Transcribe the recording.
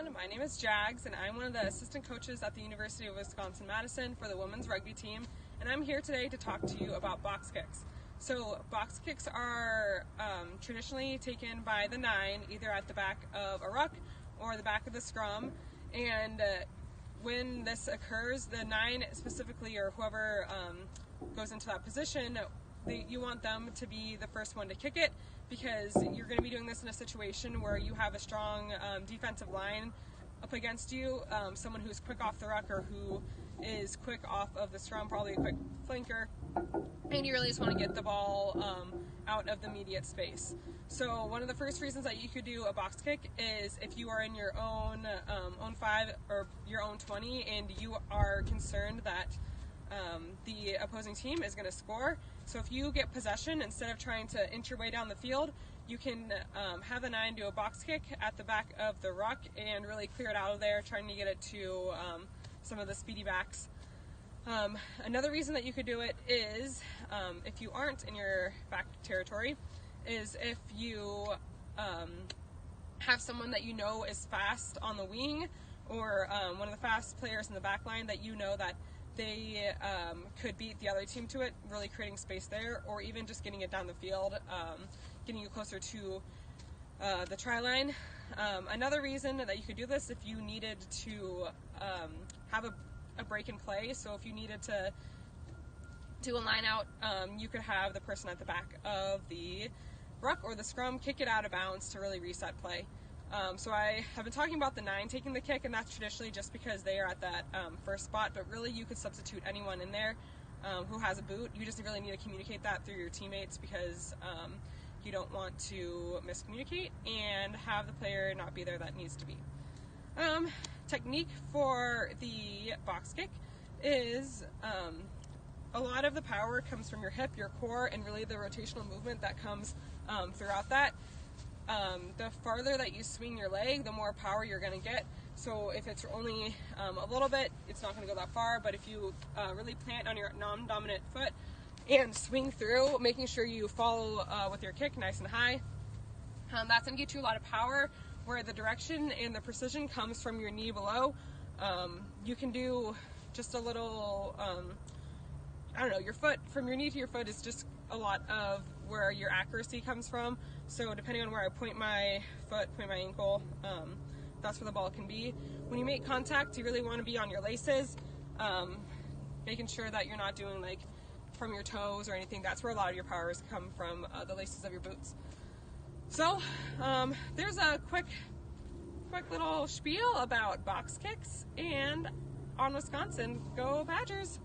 everyone. My name is Jags, and I'm one of the assistant coaches at the University of Wisconsin-Madison for the women's rugby team, and I'm here today to talk to you about box kicks. So box kicks are traditionally taken by the 9, either at the back of a ruck or the back of the scrum, and when this occurs, the 9 specifically, or whoever goes into that position, you want them to be the first one to kick it, because you're going to be doing this in a situation where you have a strong defensive line up against you, someone who's quick off the ruck or who is quick off of the scrum, probably a quick flanker, and you really just want to get the ball out of the immediate space. So one of the first reasons that you could do a box kick is if you are in your own 5 or your own 20 and you are concerned that the opposing team is going to score. So if you get possession, instead of trying to inch your way down the field, you can have the 9 do a box kick at the back of the ruck and really clear it out of there, trying to get it to some of the speedy backs. Another reason that you could do it is, if you aren't in your back territory, is if you have someone that you know is fast on the wing, or one of the fast players in the back line that you know that they could beat the other team to it, really creating space there, or even just getting it down the field, getting you closer to the try line. Another reason that you could do this, if you needed to have a break in play, so if you needed to do a line out, you could have the person at the back of the ruck or the scrum kick it out of bounds to really reset play. So I have been talking about the 9 taking the kick, and that's traditionally just because they are at that first spot, but really you could substitute anyone in there who has a boot. You just really need to communicate that through your teammates, because you don't want to miscommunicate and have the player not be there that needs to be. Technique for the box kick is a lot of the power comes from your hip, your core, and really the rotational movement that comes throughout that. The farther that you swing your leg, the more power you're going to get. So if it's only a little bit, it's not going to go that far, but if you really plant on your non-dominant foot and swing through, making sure you follow with your kick nice and high, that's going to get you a lot of power, where the direction and the precision comes from your knee below. You can do just a little, your foot, from your knee to your foot is just a lot of where your accuracy comes from. So depending on where I point my foot, point my ankle, that's where the ball can be. When you make contact, you really want to be on your laces, making sure that you're not doing like from your toes or anything. That's where a lot of your powers come from, the laces of your boots. So there's a quick little spiel about box kicks, and on Wisconsin, go Badgers!